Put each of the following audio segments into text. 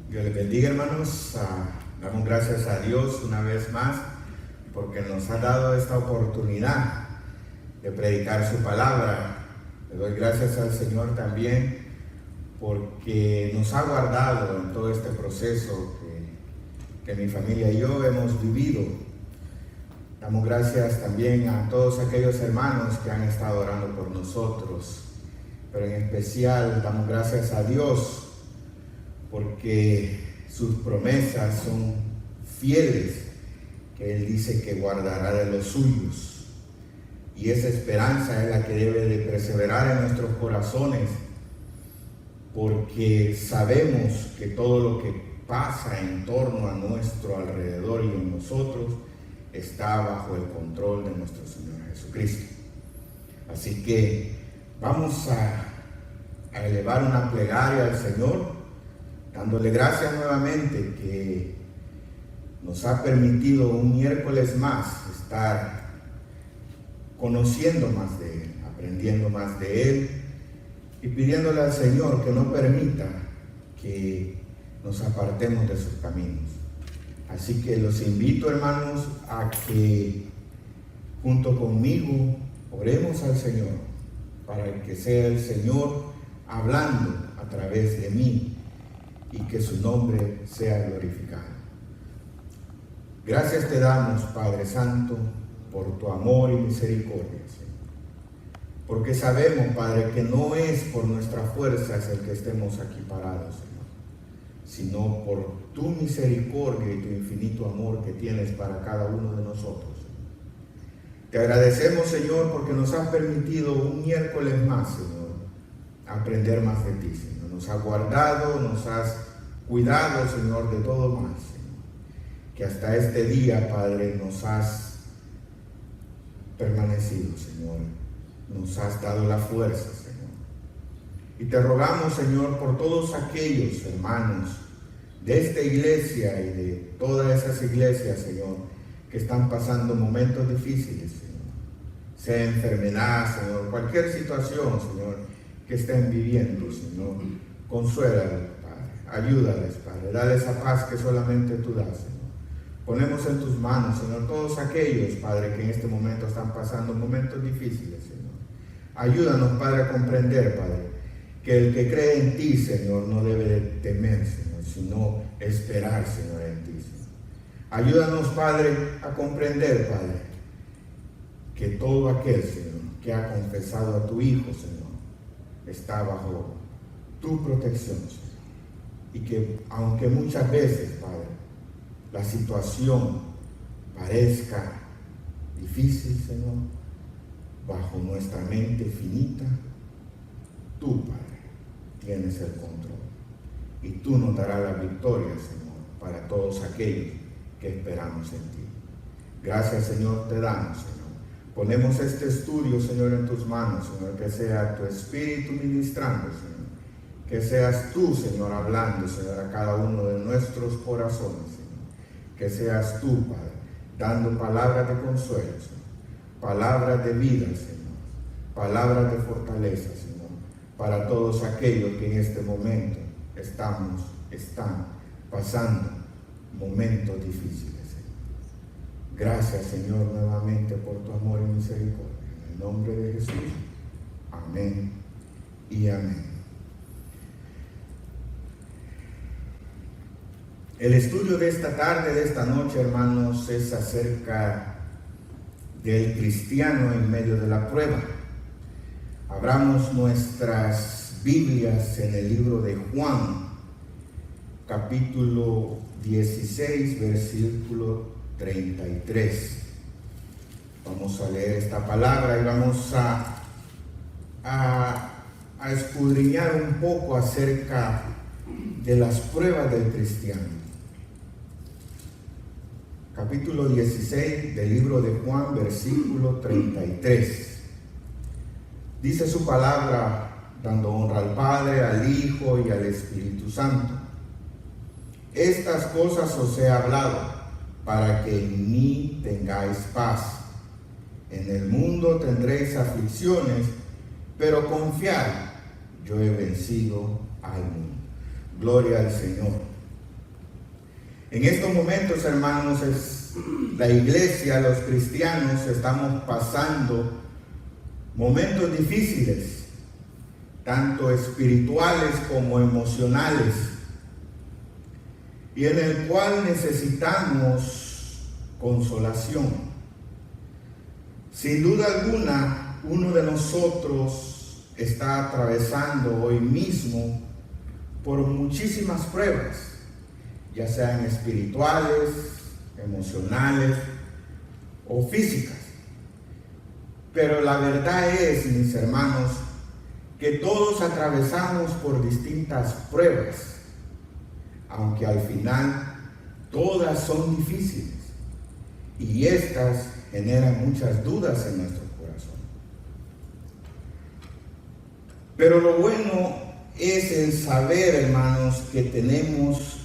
Dios les bendiga, hermanos. Damos gracias a Dios una vez más porque nos ha dado esta oportunidad de predicar su palabra. Le doy gracias al Señor también porque nos ha guardado en todo este proceso que mi familia y yo hemos vivido. Damos gracias también a todos aquellos hermanos que han estado orando por nosotros, pero en especial damos gracias a Dios porque sus promesas son fieles, que Él dice que guardará de los suyos. Y esa esperanza es la que debe de perseverar en nuestros corazones, porque sabemos que todo lo que pasa en torno a nuestro alrededor y en nosotros está bajo el control de nuestro Señor Jesucristo. Así que vamos a elevar una plegaria al Señor, dándole gracias nuevamente que nos ha permitido un miércoles más estar conociendo más de Él, aprendiendo más de Él y pidiéndole al Señor que no permita que nos apartemos de sus caminos. Así que los invito, hermanos, a que junto conmigo oremos al Señor para que sea el Señor hablando a través de mí y que su nombre sea glorificado. Gracias te damos, Padre Santo, por tu amor y misericordia, Señor. Porque sabemos, Padre, que no es por nuestras fuerzas el que estemos aquí parados, Señor, sino por tu misericordia y tu infinito amor que tienes para cada uno de nosotros, Señor. Te agradecemos, Señor, porque nos has permitido un miércoles más, Señor, aprender más de ti, Señor. Nos has guardado, nos has cuidado, Señor, de todo mal, Señor. Que hasta este día, Padre, nos has permanecido, Señor. Nos has dado la fuerza, Señor. Y te rogamos, Señor, por todos aquellos hermanos de esta iglesia y de todas esas iglesias, Señor, que están pasando momentos difíciles, Señor. Sea enfermedad, Señor, cualquier situación, Señor, que estén viviendo, Señor. Consuélales, Padre. Ayúdales, Padre. Dale esa paz que solamente tú das, Señor. Ponemos en tus manos, Señor, todos aquellos, Padre, que en este momento están pasando momentos difíciles, Señor. Ayúdanos, Padre, a comprender, Padre, que el que cree en ti, Señor, no debe de temer, Señor, sino esperar, Señor, en ti, Señor. Ayúdanos, Padre, a comprender, Padre, que todo aquel, Señor, que ha confesado a tu Hijo, Señor, está bajo tu protección, Señor. Y que aunque muchas veces, Padre, la situación parezca difícil, Señor, bajo nuestra mente finita, tú, Padre, tienes el control. Y tú nos darás la victoria, Señor, para todos aquellos que esperamos en ti. Gracias, Señor, te damos, Señor. Ponemos este estudio, Señor, en tus manos, Señor, que sea tu Espíritu ministrando, Señor. Que seas tú, Señor, hablando, Señor, a cada uno de nuestros corazones, Señor. Que seas tú, Padre, dando palabras de consuelo, Señor. Palabras de vida, Señor. Palabras de fortaleza, Señor. Para todos aquellos que en este momento están pasando momentos difíciles, Señor. Gracias, Señor, nuevamente por tu amor y misericordia. En el nombre de Jesús. Amén y amén. El estudio de esta tarde, de esta noche, hermanos, es acerca del cristiano en medio de la prueba. Abramos nuestras Biblias en el libro de Juan, capítulo 16, versículo 33. Vamos a leer esta palabra y vamos a escudriñar un poco acerca de las pruebas del cristiano. Capítulo 16 del libro de Juan, versículo 33. Dice su palabra, dando honra al Padre, al Hijo y al Espíritu Santo. Estas cosas os he hablado, para que en mí tengáis paz. En el mundo tendréis aflicciones, pero confiad, yo he vencido al mundo. Gloria al Señor. En estos momentos, hermanos, la iglesia, los cristianos, estamos pasando momentos difíciles, tanto espirituales como emocionales, y en el cual necesitamos consolación. Sin duda alguna, uno de nosotros está atravesando hoy mismo por muchísimas pruebas, ya sean espirituales, emocionales o físicas. Pero la verdad es, mis hermanos, que todos atravesamos por distintas pruebas, aunque al final todas son difíciles y estas generan muchas dudas en nuestro corazón. Pero lo bueno es el saber, hermanos, que tenemos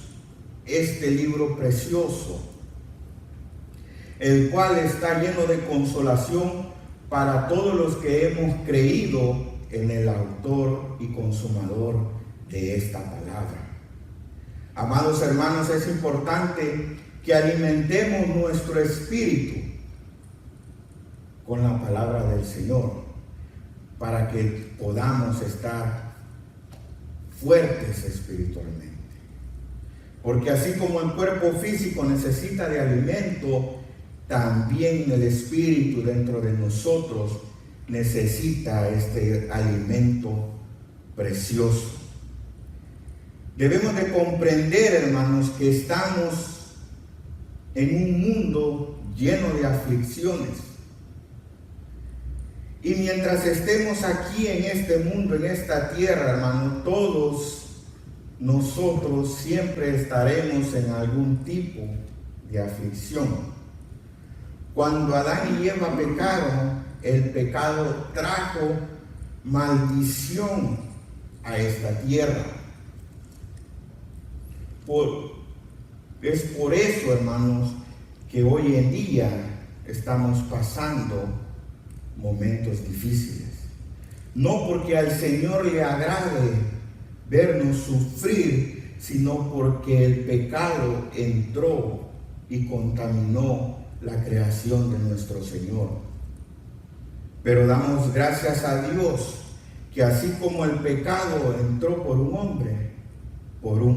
este libro precioso, el cual está lleno de consolación para todos los que hemos creído en el autor y consumador de esta palabra. Amados hermanos, es importante que alimentemos nuestro espíritu con la palabra del Señor para que podamos estar fuertes espiritualmente. Porque así como el cuerpo físico necesita de alimento, también el espíritu dentro de nosotros necesita este alimento precioso. Debemos de comprender, hermanos, que estamos en un mundo lleno de aflicciones. Y mientras estemos aquí en este mundo, en esta tierra, hermanos, todos nosotros siempre estaremos en algún tipo de aflicción. Cuando Adán y Eva pecaron, el pecado trajo maldición a esta tierra. Es por eso, hermanos, que hoy en día estamos pasando momentos difíciles. No porque al Señor le agrade vernos sufrir, sino porque el pecado entró y contaminó la creación de nuestro Señor. Pero damos gracias a Dios que así como el pecado entró por un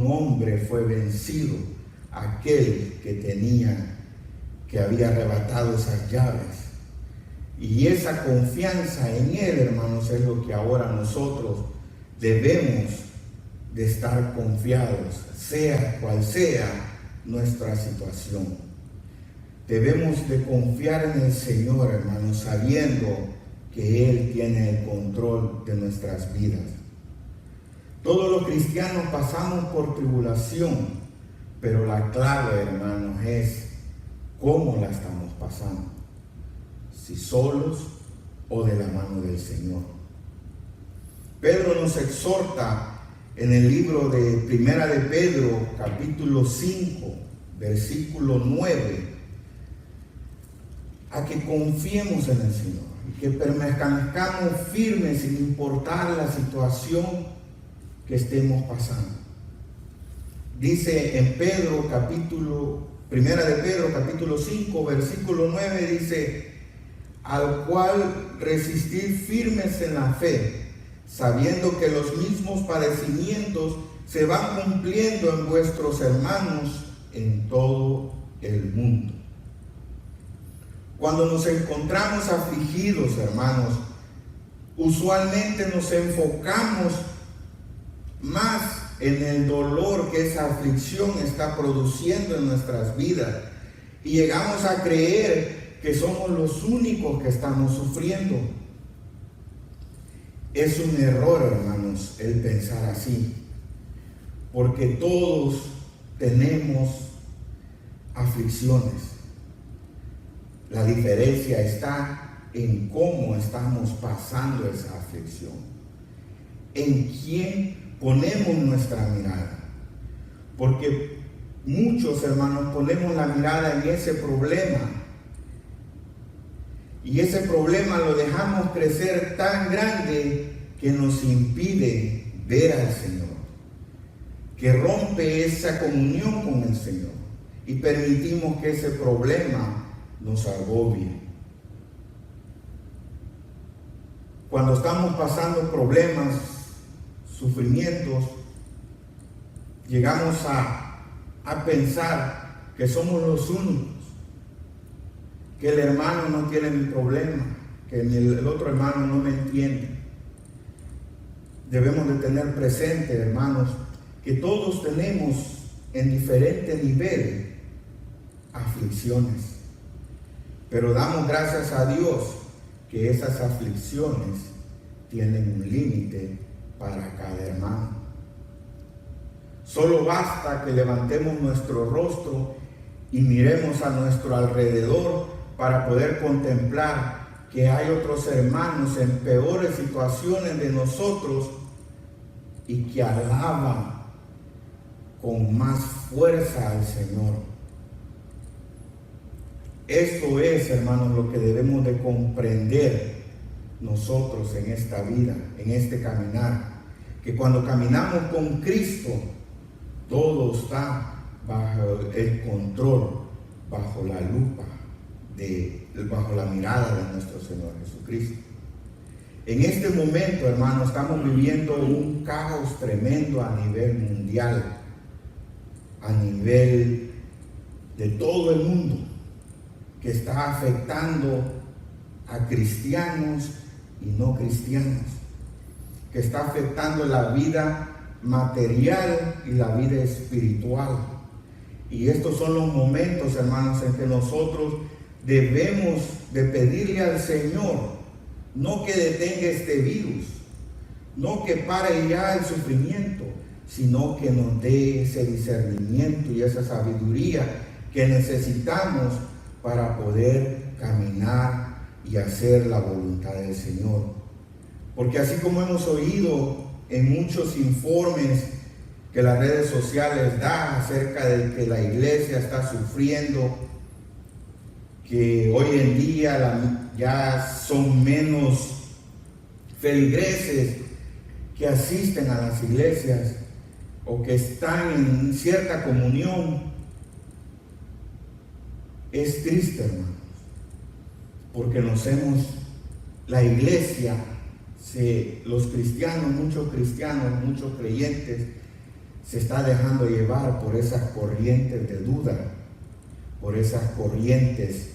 hombre fue vencido aquel que había arrebatado esas llaves. Y esa confianza en Él, hermanos, es lo que ahora nosotros debemos de estar confiados, sea cual sea nuestra situación. Debemos de confiar en el Señor, hermanos, sabiendo que Él tiene el control de nuestras vidas. Todos los cristianos pasamos por tribulación, pero la clave, hermanos, es cómo la estamos pasando. Si solos o de la mano del Señor. Pedro nos exhorta en el libro de Primera de Pedro, capítulo 5, versículo 9, a que confiemos en el Señor y que permanezcamos firmes sin importar la situación que estemos pasando. Dice en Primera de Pedro, capítulo 5, versículo 9, dice: al cual resistir firmes en la fe, sabiendo que los mismos padecimientos se van cumpliendo en vuestros hermanos en todo el mundo. Cuando nos encontramos afligidos, hermanos, usualmente nos enfocamos más en el dolor que esa aflicción está produciendo en nuestras vidas y llegamos a creer que somos los únicos que estamos sufriendo. Es un error, hermanos, el pensar así, porque todos tenemos aflicciones. La diferencia está en cómo estamos pasando esa aflicción, en quién ponemos nuestra mirada, porque muchos, hermanos, ponemos la mirada en ese problema y ese problema lo dejamos crecer tan grande que nos impide ver al Señor, que rompe esa comunión con el Señor. y permitimos que ese problema nos agobie. Cuando estamos pasando problemas, sufrimientos, llegamos a pensar que somos los únicos, que el hermano no tiene mi problema, que el otro hermano no me entiende. Debemos de tener presente, hermanos, que todos tenemos en diferente nivel aflicciones, pero damos gracias a Dios que esas aflicciones tienen un límite para cada hermano. Solo basta que levantemos nuestro rostro y miremos a nuestro alrededor para poder contemplar que hay otros hermanos en peores situaciones de nosotros y que alaban con más fuerza al Señor. Esto es, hermanos, lo que debemos de comprender nosotros en esta vida, en este caminar, que cuando caminamos con Cristo, todo está bajo el control, bajo la lupa, bajo la mirada de nuestro Señor Jesucristo. En este momento, hermanos, estamos viviendo un caos tremendo a nivel mundial, a nivel de todo el mundo, que está afectando a cristianos y no cristianos, que está afectando la vida material y la vida espiritual. Y estos son los momentos, hermanos, en que nosotros debemos de pedirle al Señor no que detenga este virus, no que pare ya el sufrimiento, sino que nos dé ese discernimiento y esa sabiduría que necesitamos para poder caminar y hacer la voluntad del Señor. Porque así como hemos oído en muchos informes que las redes sociales dan acerca de que la iglesia está sufriendo, que hoy en día ya son menos feligreses que asisten a las iglesias o que están en cierta comunión, es triste, hermanos, porque la iglesia, los cristianos, muchos creyentes, se está dejando llevar por esas corrientes de duda, por esas corrientes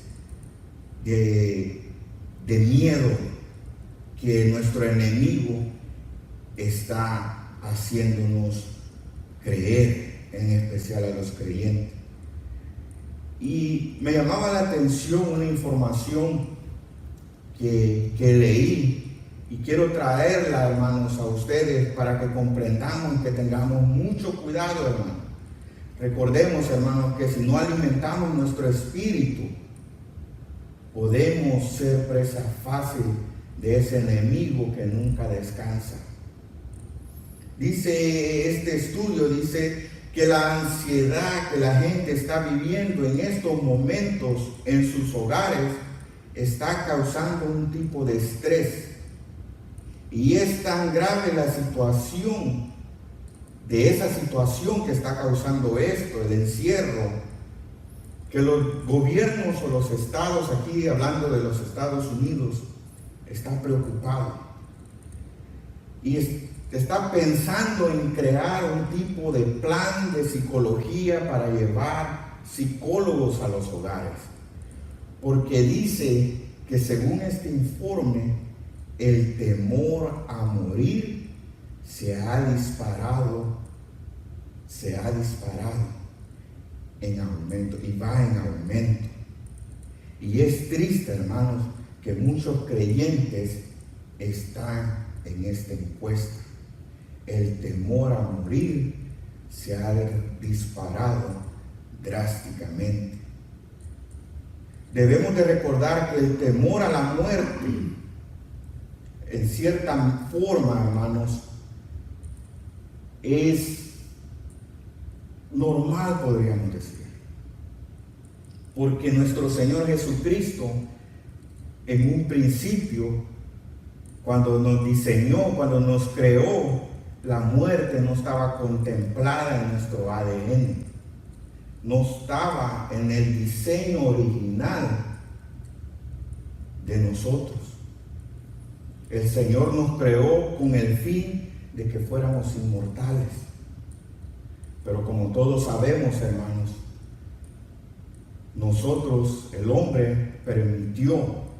de miedo que nuestro enemigo está haciéndonos creer, en especial a los creyentes. Y me llamaba la atención una información que leí y quiero traerla, hermanos, a ustedes para que comprendamos, que tengamos mucho cuidado, hermanos. Recordemos, hermanos, que si no alimentamos nuestro espíritu, podemos ser presa fácil de ese enemigo que nunca descansa. Dice este estudio, dice que la ansiedad que la gente está viviendo en estos momentos en sus hogares está causando un tipo de estrés. Y es tan grave la situación, de esa situación que está causando esto, el encierro, que los gobiernos o los estados, aquí hablando de los Estados Unidos, están preocupados. Y está pensando en crear un tipo de plan de psicología para llevar psicólogos a los hogares. Porque dice que según este informe, el temor a morir se ha disparado en aumento y va en aumento. Y es triste, hermanos, que muchos creyentes están en esta encuesta. El temor a morir se ha disparado drásticamente. Debemos de recordar que el temor a la muerte, en cierta forma, hermanos, es normal, podríamos decir. Porque nuestro Señor Jesucristo, en un principio, cuando nos diseñó, cuando nos creó, la muerte no estaba contemplada en nuestro ADN. no estaba en el diseño original de nosotros. El Señor nos creó con el fin de que fuéramos inmortales. Pero como todos sabemos, hermanos, nosotros, el hombre, permitió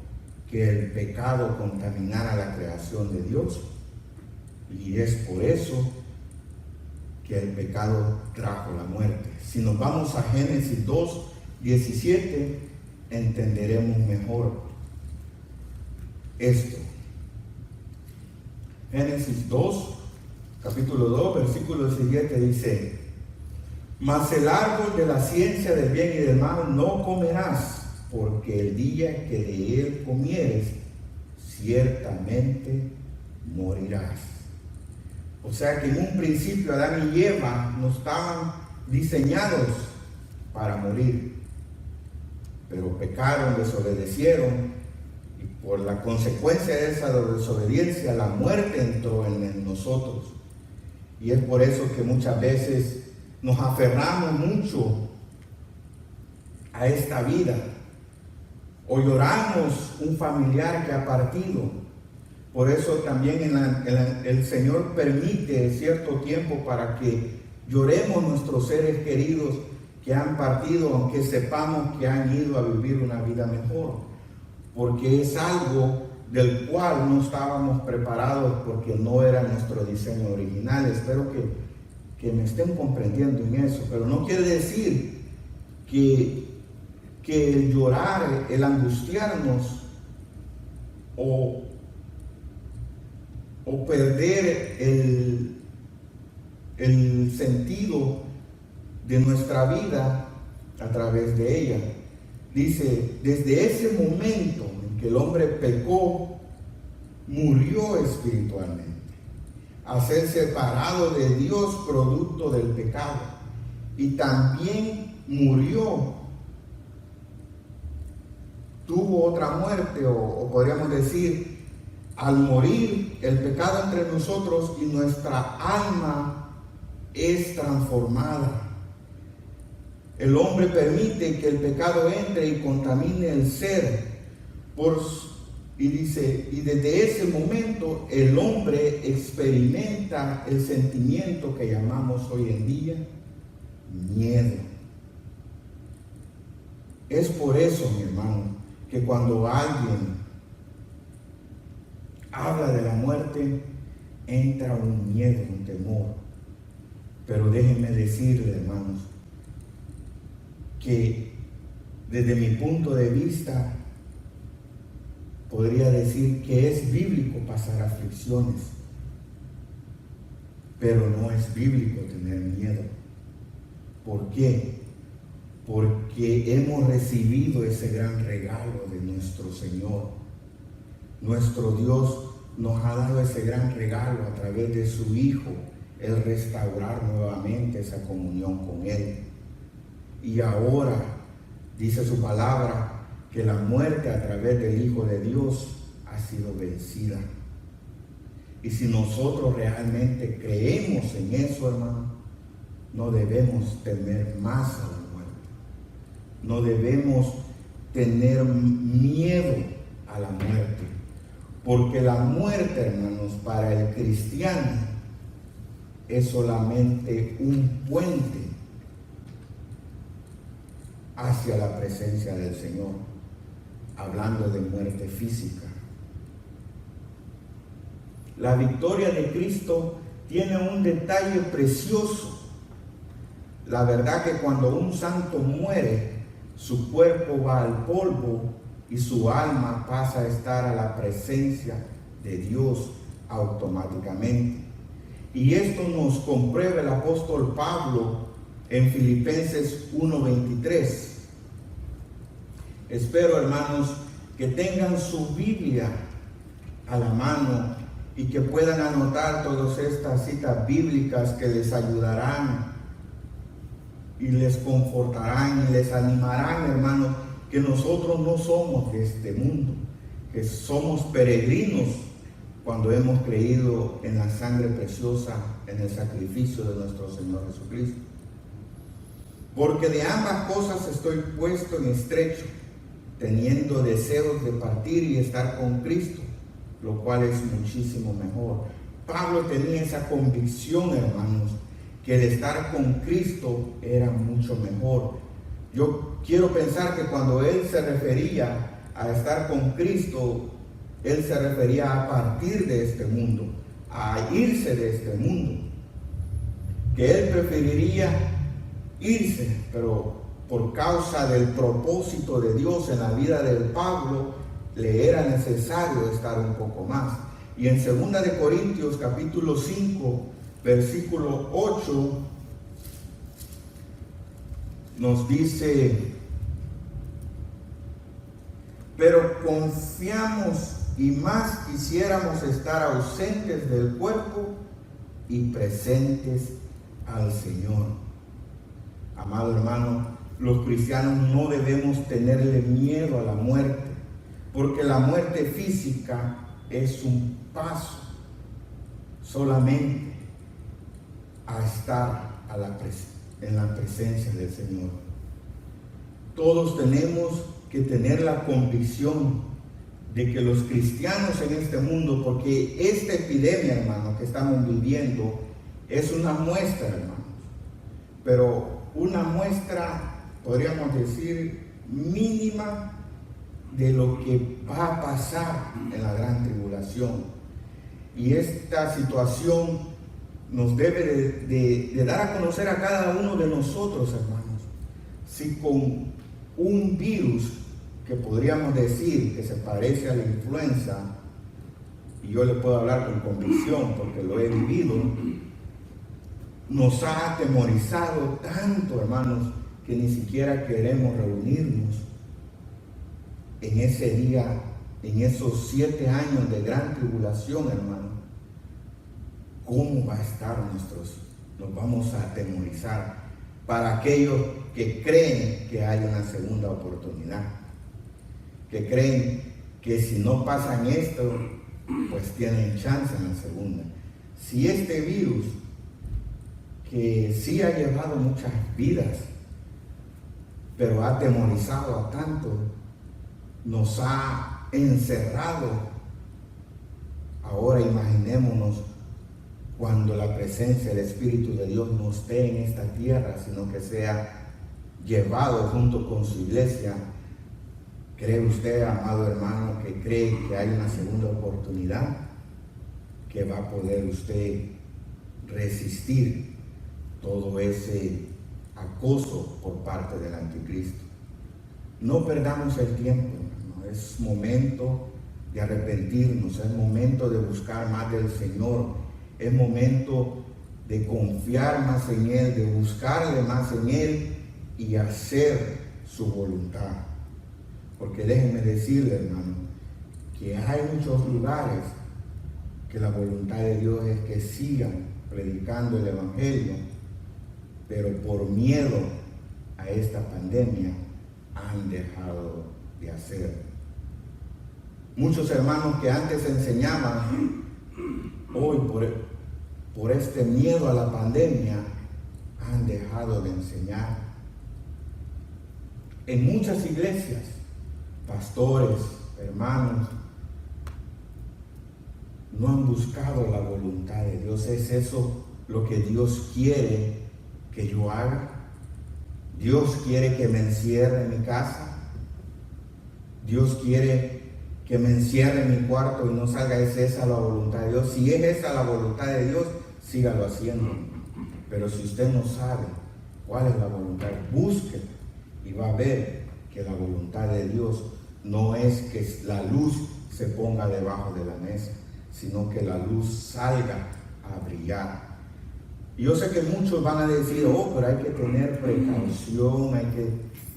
que el pecado contaminara la creación de Dios. Y es por eso que el pecado trajo la muerte. Si nos vamos a Génesis 2:17, entenderemos mejor esto. Génesis 2, capítulo 2, versículo 17 dice: mas el árbol de la ciencia del bien y del mal no comerás, porque el día que de él comieres, ciertamente morirás. O sea que en un principio Adán y Eva no estaban diseñados para morir, pero pecaron, desobedecieron, y por la consecuencia de esa desobediencia, la muerte entró en nosotros. Y es por eso que muchas veces nos aferramos mucho a esta vida, o lloramos un familiar que ha partido. Por eso también el Señor permite cierto tiempo para que lloremos nuestros seres queridos que han partido, aunque sepamos que han ido a vivir una vida mejor, porque es algo del cual no estábamos preparados, porque no era nuestro diseño original. Espero que me estén comprendiendo en eso, pero no quiere decir que el llorar, el angustiarnos o perder el sentido de nuestra vida a través de ella. Dice, desde ese momento en que el hombre pecó, murió espiritualmente, a ser separado de Dios producto del pecado, y también murió, tuvo otra muerte, o podríamos decir, al morir el pecado entre nosotros, y nuestra alma es transformada. El hombre permite que el pecado entre y contamine el ser, y dice, y desde ese momento el hombre experimenta el sentimiento que llamamos hoy en día miedo. Es por eso, mi hermano, que cuando alguien habla de la muerte, entra un miedo, un temor. Pero déjenme decirle, hermanos, que desde mi punto de vista podría decir que es bíblico pasar aflicciones, pero no es bíblico tener miedo. ¿Por qué? Porque hemos recibido ese gran regalo de nuestro Señor. Nuestro Dios nos ha dado ese gran regalo a través de su Hijo, el restaurar nuevamente esa comunión con Él. Y ahora dice su palabra que la muerte a través del Hijo de Dios ha sido vencida. Y si nosotros realmente creemos en eso, hermano, no debemos temer más a la muerte. No debemos tener miedo a la muerte. Porque la muerte, hermanos, para el cristiano es solamente un puente hacia la presencia del Señor, hablando de muerte física. La victoria de Cristo tiene un detalle precioso. La verdad que cuando un santo muere, su cuerpo va al polvo y su alma pasa a estar a la presencia de Dios automáticamente. Y esto nos comprueba el apóstol Pablo en Filipenses 1:23. Espero, hermanos, que tengan su Biblia a la mano y que puedan anotar todas estas citas bíblicas que les ayudarán y les confortarán y les animarán, hermanos, que nosotros no somos de este mundo, que somos peregrinos cuando hemos creído en la sangre preciosa, en el sacrificio de nuestro Señor Jesucristo. porque de ambas cosas estoy puesto en estrecho, teniendo deseos de partir y estar con Cristo, lo cual es muchísimo mejor. Pablo tenía esa convicción, hermanos, que el estar con Cristo era mucho mejor. Yo quiero pensar que cuando él se refería a estar con Cristo, él se refería a partir de este mundo, a irse de este mundo, que él preferiría irse, pero por causa del propósito de Dios en la vida de Pablo, le era necesario estar un poco más. Y en 2 de Corintios capítulo 5, versículo 8, nos dice: pero confiamos y más quisiéramos estar ausentes del cuerpo y presentes al Señor. Amado hermano, los cristianos no debemos tenerle miedo a la muerte, porque la muerte física es un paso solamente a estar en la presencia del Señor. Todos tenemos que tener la convicción de que los cristianos en este mundo, porque esta epidemia, hermano, que estamos viviendo, es una muestra, hermanos, pero una muestra, podríamos decir, mínima de lo que va a pasar en la gran tribulación. Y esta situación nos debe de dar a conocer a cada uno de nosotros, hermanos, si con un virus que podríamos decir que se parece a la influenza, y yo le puedo hablar con convicción porque lo he vivido, nos ha atemorizado tanto, hermanos, que ni siquiera queremos reunirnos en ese día, en esos 7 años de gran tribulación, hermano. ¿Cómo va a estar nos vamos a atemorizar para aquellos que creen que hay una segunda oportunidad, que creen que si no pasan esto, pues tienen chance en la segunda? Si este virus, que sí ha llevado muchas vidas, pero ha atemorizado a tanto, nos ha encerrado, ahora imaginémonos cuando la presencia del Espíritu de Dios no esté en esta tierra, sino que sea llevado junto con su iglesia. ¿Cree usted, amado hermano, que cree que hay una segunda oportunidad? Que va a poder usted resistir todo ese acoso por parte del anticristo. No perdamos el tiempo, hermano. Es momento de arrepentirnos, es momento de buscar más del Señor, es momento de confiar más en Él, de buscarle más en Él y hacer su voluntad. Porque déjenme decirle, hermano, que hay muchos lugares que la voluntad de Dios es que sigan predicando el Evangelio, pero por miedo a esta pandemia han dejado de hacer. Muchos hermanos que antes enseñaban, hoy por este miedo a la pandemia han dejado de enseñar. En muchas iglesias, pastores, hermanos, no han buscado la voluntad de Dios. ¿Es eso lo que Dios quiere que yo haga? Dios quiere que me encierre en mi casa. Dios quiere que me encierre en mi cuarto y no salga. ¿Es esa la voluntad de Dios? Si es esa la voluntad de Dios, sígalo haciendo. Pero si usted no sabe cuál es la voluntad, busque y va a ver que la voluntad de Dios no es que la luz se ponga debajo de la mesa, sino que la luz salga a brillar. Y yo sé que muchos van a decir, pero hay que tener precaución,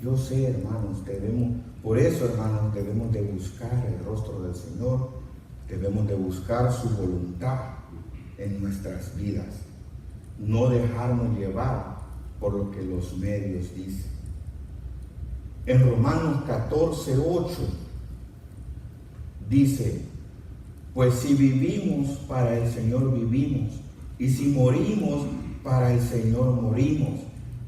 yo sé, hermanos, por eso, hermanos, debemos de buscar el rostro del Señor, debemos de buscar su voluntad en nuestras vidas, no dejarnos llevar por lo que los medios dicen. En Romanos 14:8 dice: pues si vivimos, para el Señor vivimos, y si morimos, para el Señor morimos.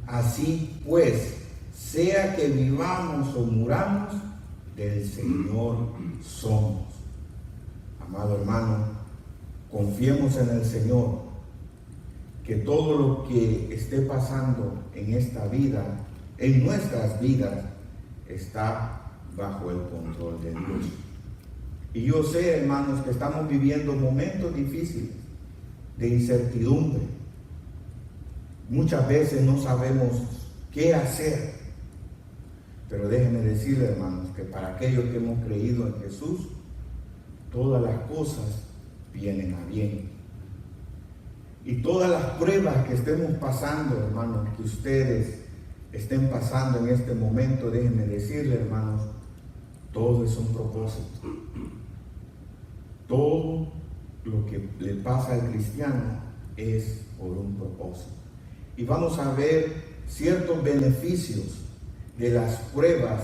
Así pues, sea que vivamos o muramos, del Señor somos. Amado hermano, confiemos en el Señor, que todo lo que esté pasando en esta vida, en nuestras vidas, está bajo el control de Dios. Y yo sé, hermanos, que estamos viviendo momentos difíciles de incertidumbre. Muchas veces no sabemos qué hacer. Pero déjenme decirles, hermanos, que para aquellos que hemos creído en Jesús, todas las cosas vienen a bien. Y todas las pruebas que estemos pasando, hermanos, que ustedes estén pasando en este momento, déjenme decirles, hermanos, todo es un propósito. Todo lo que le pasa al cristiano es por un propósito. Y vamos a ver ciertos beneficios de las pruebas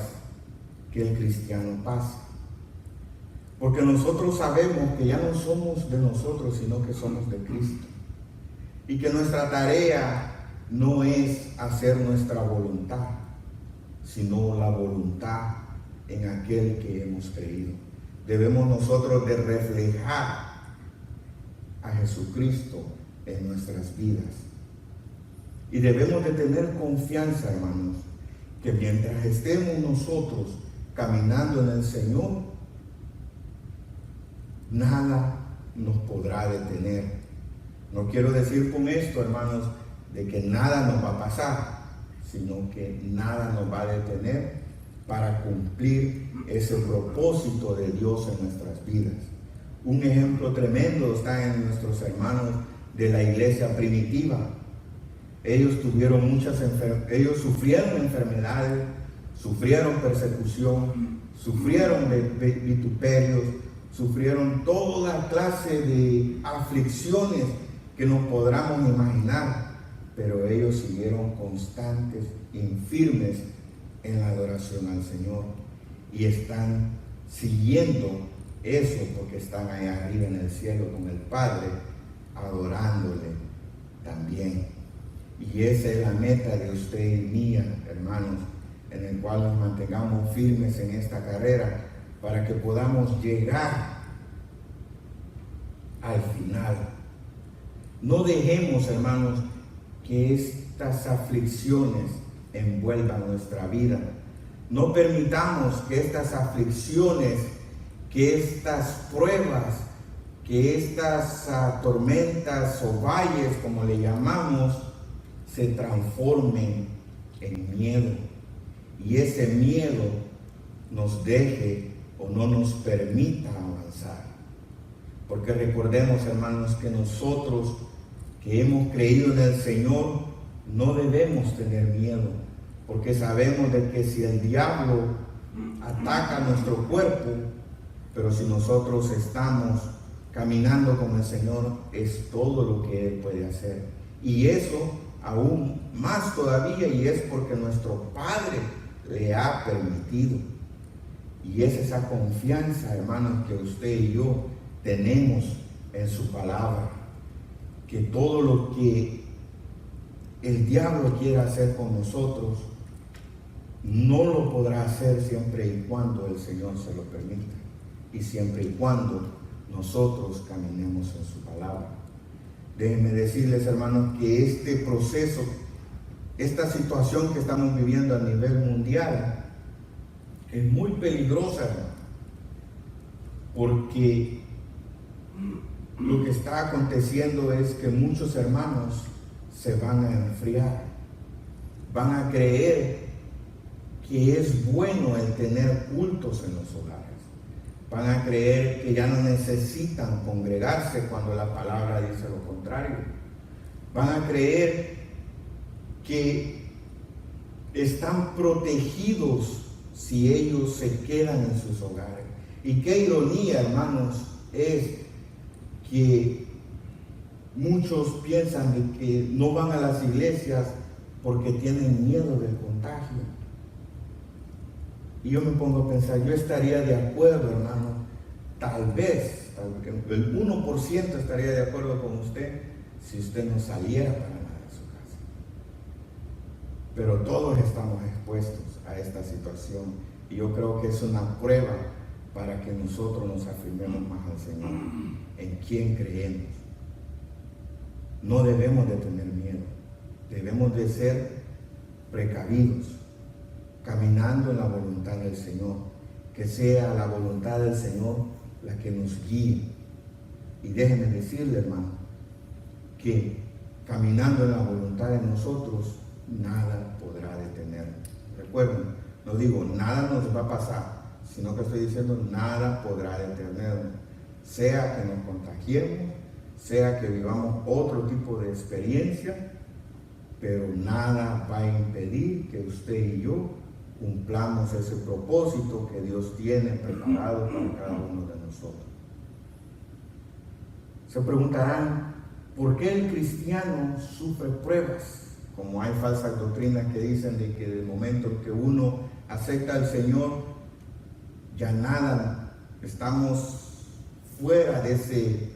que el cristiano pasa. Porque nosotros sabemos que ya no somos de nosotros, sino que somos de Cristo. Y que nuestra tarea no es hacer nuestra voluntad, sino la voluntad en aquel que hemos creído. Debemos nosotros de reflejar a Jesucristo en nuestras vidas. Y debemos de tener confianza, hermanos, que mientras estemos nosotros caminando en el Señor, nada nos podrá detener. No quiero decir con esto, hermanos, de que nada nos va a pasar, sino que nada nos va a detener para cumplir ese propósito de Dios en nuestras vidas. Un ejemplo tremendo está en nuestros hermanos de la iglesia primitiva. Ellos sufrieron enfermedades, sufrieron persecución, sufrieron vituperios, sufrieron toda clase de aflicciones que nos podamos imaginar, pero ellos siguieron constantes y firmes en la adoración al Señor y están siguiendo eso porque están allá arriba en el cielo con el Padre, adorándole también. Y esa es la meta de usted y mía, hermanos, en el cual nos mantengamos firmes en esta carrera para que podamos llegar al final. No dejemos, hermanos, que estas aflicciones envuelvan nuestra vida. No permitamos que estas aflicciones, que estas pruebas, que estas tormentas o valles, como le llamamos, se transformen en miedo. Y ese miedo nos deje o no nos permita avanzar. Porque recordemos, hermanos, que nosotros que hemos creído en el Señor no debemos tener miedo, porque sabemos de que si el diablo ataca nuestro cuerpo, pero si nosotros estamos caminando con el Señor, es todo lo que Él puede hacer. Y eso aún más todavía, y es porque nuestro Padre le ha permitido. Y es esa confianza, hermanos, que usted y yo tenemos en su palabra, que todo lo que el diablo quiera hacer con nosotros, no lo podrá hacer siempre y cuando el Señor se lo permita, y siempre y cuando nosotros caminemos en su palabra. Déjenme decirles, hermanos, que este proceso, esta situación que estamos viviendo a nivel mundial, es muy peligrosa, hermano, porque lo que está aconteciendo es que muchos hermanos se van a enfriar, van a creer que es bueno el tener cultos en los hogares, van a creer que ya no necesitan congregarse cuando la palabra dice lo contrario, van a creer que están protegidos si ellos se quedan en sus hogares. Y qué ironía, hermanos, es que muchos piensan de que no van a las iglesias porque tienen miedo del contagio. Y yo me pongo a pensar, yo estaría de acuerdo, hermano, tal vez el 1% estaría de acuerdo con usted si usted no saliera para nada de su casa. pero todos estamos expuestos a esta situación. Y yo creo que es una prueba para que nosotros nos afirmemos más al Señor, en quién creemos. No debemos de tener miedo, debemos de ser precavidos, caminando en la voluntad del Señor, que sea la voluntad del Señor la que nos guíe. Y déjenme decirle, hermano, que caminando en la voluntad de nosotros, nada podrá detenernos. Recuerden, no digo nada nos va a pasar, sino que estoy diciendo nada podrá detenernos. Sea que nos contagiemos, sea que vivamos otro tipo de experiencia, pero nada va a impedir que usted y yo cumplamos ese propósito que Dios tiene preparado para cada uno de nosotros. Se preguntarán, ¿por qué el cristiano sufre pruebas? Como hay falsas doctrinas que dicen de que del momento en que uno acepta al Señor, ya nada, estamos fuera de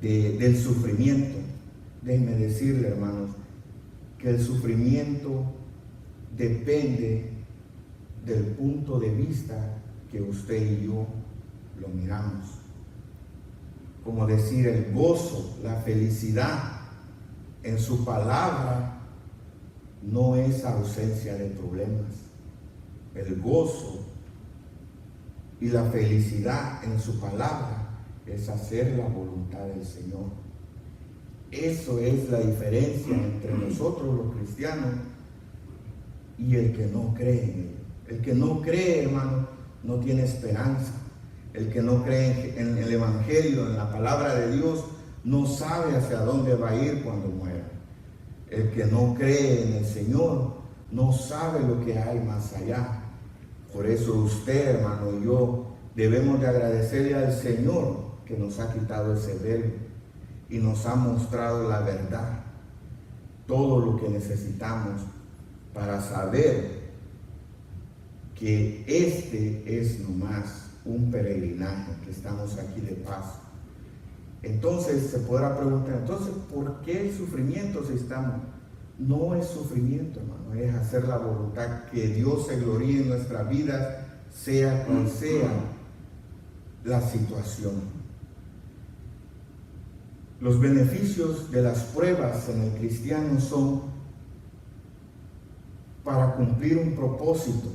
del sufrimiento. Déjenme decirle, hermanos, que el sufrimiento depende del punto de vista que usted y yo lo miramos. Como decir, el gozo, la felicidad en su palabra no es ausencia de problemas. El gozo y la felicidad en su palabra es hacer la voluntad del Señor. Eso es la diferencia entre nosotros los cristianos y el que no cree en él. El que no cree, hermano, no tiene esperanza. El que no cree en el Evangelio, en la palabra de Dios, no sabe hacia dónde va a ir cuando muera. El que no cree en el Señor no sabe lo que hay más allá. Por eso usted, hermano, y yo debemos de agradecerle al Señor que nos ha quitado ese velo y nos ha mostrado la verdad, todo lo que necesitamos para saber que este es nomás un peregrinaje, que estamos aquí de paso. Entonces se podrá preguntar, entonces, ¿por qué el sufrimiento si estamos? No es sufrimiento, hermano, es hacer la voluntad, que Dios se gloríe en nuestras vidas, sea cual sea la situación. Los beneficios de las pruebas en el cristiano son para cumplir un propósito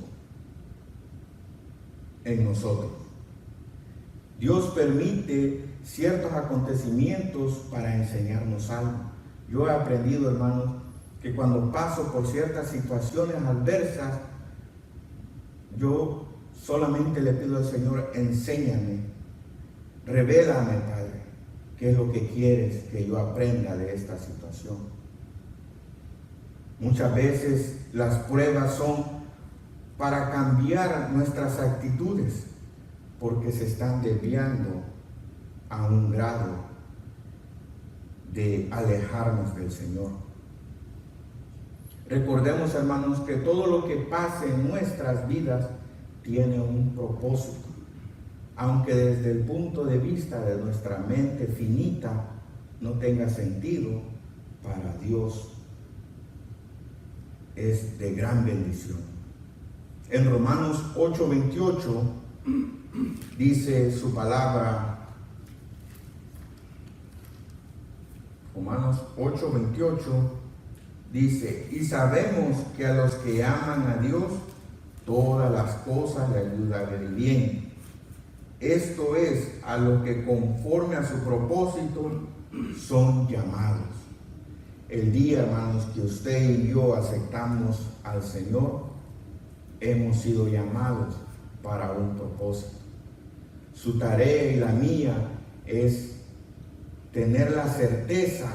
en nosotros. Dios permite ciertos acontecimientos para enseñarnos algo. Yo he aprendido, hermanos, que cuando paso por ciertas situaciones adversas, yo solamente le pido al Señor, enséñame, revélame, Padre, qué es lo que quieres que yo aprenda de esta situación. Muchas veces las pruebas son para cambiar nuestras actitudes, porque se están desviando a un grado de alejarnos del Señor. Recordemos, hermanos, que todo lo que pase en nuestras vidas tiene un propósito, aunque desde el punto de vista de nuestra mente finita no tenga sentido, para Dios es de gran bendición. En Romanos 8:28 dice su palabra, Romanos 8:28 dice, y sabemos que a los que aman a Dios, todas las cosas le ayudan a bien. Esto es, a los que conforme a su propósito son llamados. El día, hermanos, que usted y yo aceptamos al Señor, hemos sido llamados para un propósito. Su tarea y la mía es tener la certeza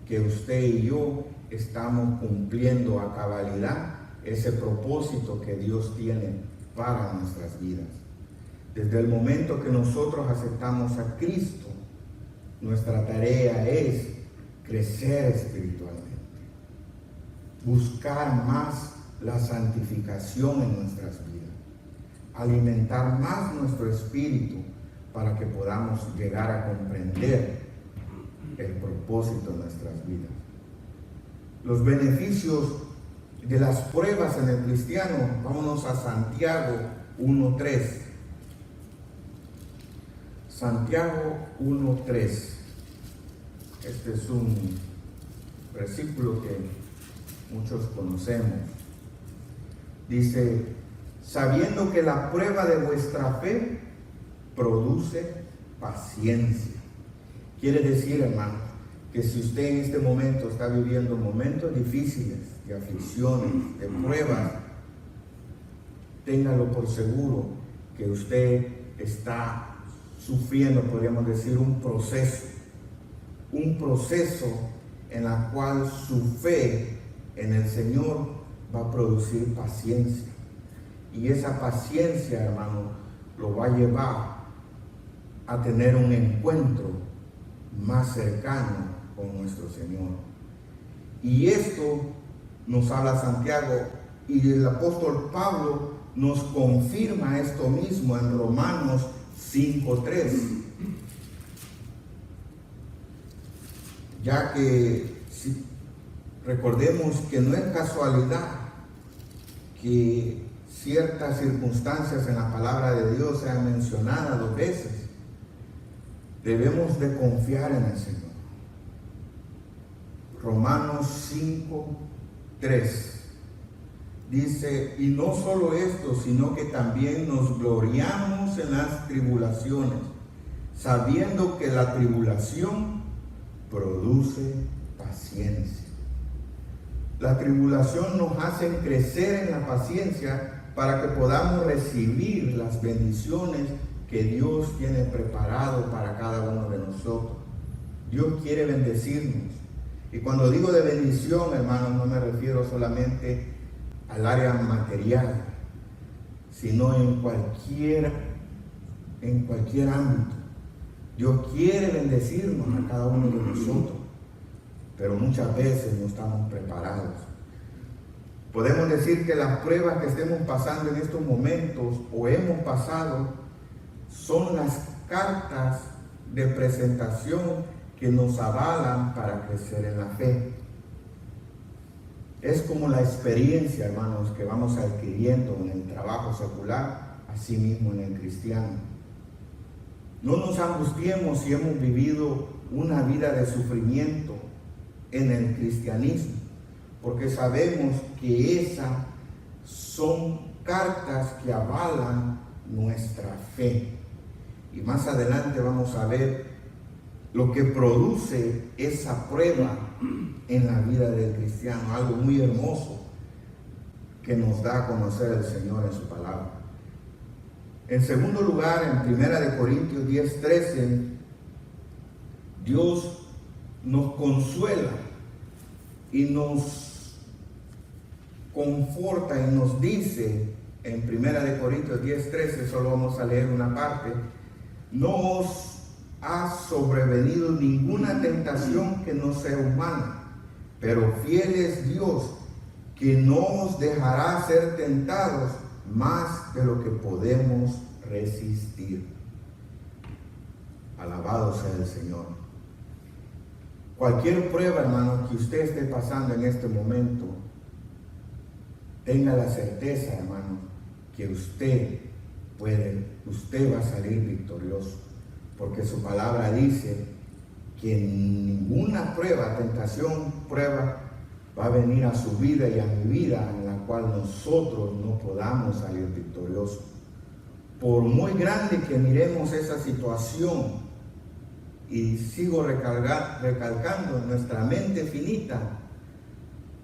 que usted y yo estamos cumpliendo a cabalidad ese propósito que Dios tiene para nuestras vidas. Desde el momento que nosotros aceptamos a Cristo, nuestra tarea es crecer espiritualmente, buscar más la santificación en nuestras vidas, alimentar más nuestro espíritu para que podamos llegar a comprender el propósito de nuestras vidas. Los beneficios de las pruebas en el cristiano, vámonos a Santiago 1:3. Santiago 1:3. Este es un versículo que muchos conocemos. Dice: sabiendo que la prueba de vuestra fe produce paciencia. Quiere decir, hermano, que si usted en este momento está viviendo momentos difíciles, de aflicciones, de pruebas, téngalo por seguro que usted está sufriendo, podríamos decir, un proceso en el cual su fe en el Señor va a producir paciencia. Y esa paciencia, hermano, lo va a llevar a tener un encuentro más cercano con nuestro Señor. Y esto nos habla Santiago, y el apóstol Pablo nos confirma esto mismo en Romanos 5:3. Ya que recordemos que no es casualidad que ciertas circunstancias en la palabra de Dios sean mencionadas 2 veces. Debemos de confiar en el Señor. Romanos 5:3 dice: y no solo esto, sino que también nos gloriamos en las tribulaciones, sabiendo que la tribulación produce paciencia. La tribulación nos hace crecer en la paciencia para que podamos recibir las bendiciones que Dios tiene preparado para cada uno de nosotros. Dios quiere bendecirnos. Y cuando digo de bendición, hermanos, no me refiero solamente al área material, sino en cualquier ámbito. Dios quiere bendecirnos a cada uno de nosotros, pero muchas veces no estamos preparados. Podemos decir que las pruebas que estemos pasando en estos momentos o hemos pasado son las cartas de presentación que nos avalan para crecer en la fe. Es como la experiencia, hermanos, que vamos adquiriendo en el trabajo secular, así mismo en el cristiano. No nos angustiemos si hemos vivido una vida de sufrimiento en el cristianismo, porque sabemos que esas son cartas que avalan nuestra fe. Y más adelante vamos a ver lo que produce esa prueba en la vida del cristiano, algo muy hermoso que nos da a conocer el Señor en su palabra. En segundo lugar, en 1 Corintios 10:13, Dios nos consuela y nos conforta y nos dice en 1 Corintios 10:13, solo vamos a leer una parte: no os ha sobrevenido ninguna tentación que no sea humana, pero fiel es Dios, que no os dejará ser tentados más de lo que podemos resistir. Alabado sea el Señor. Cualquier prueba, hermano, que usted esté pasando en este momento, tenga la certeza, hermano, que usted va a salir victorioso, porque su palabra dice que ninguna prueba, tentación, prueba va a venir a su vida y a mi vida en la cual nosotros no podamos salir victoriosos. Por muy grande que miremos esa situación, y sigo recalcando, nuestra mente finita,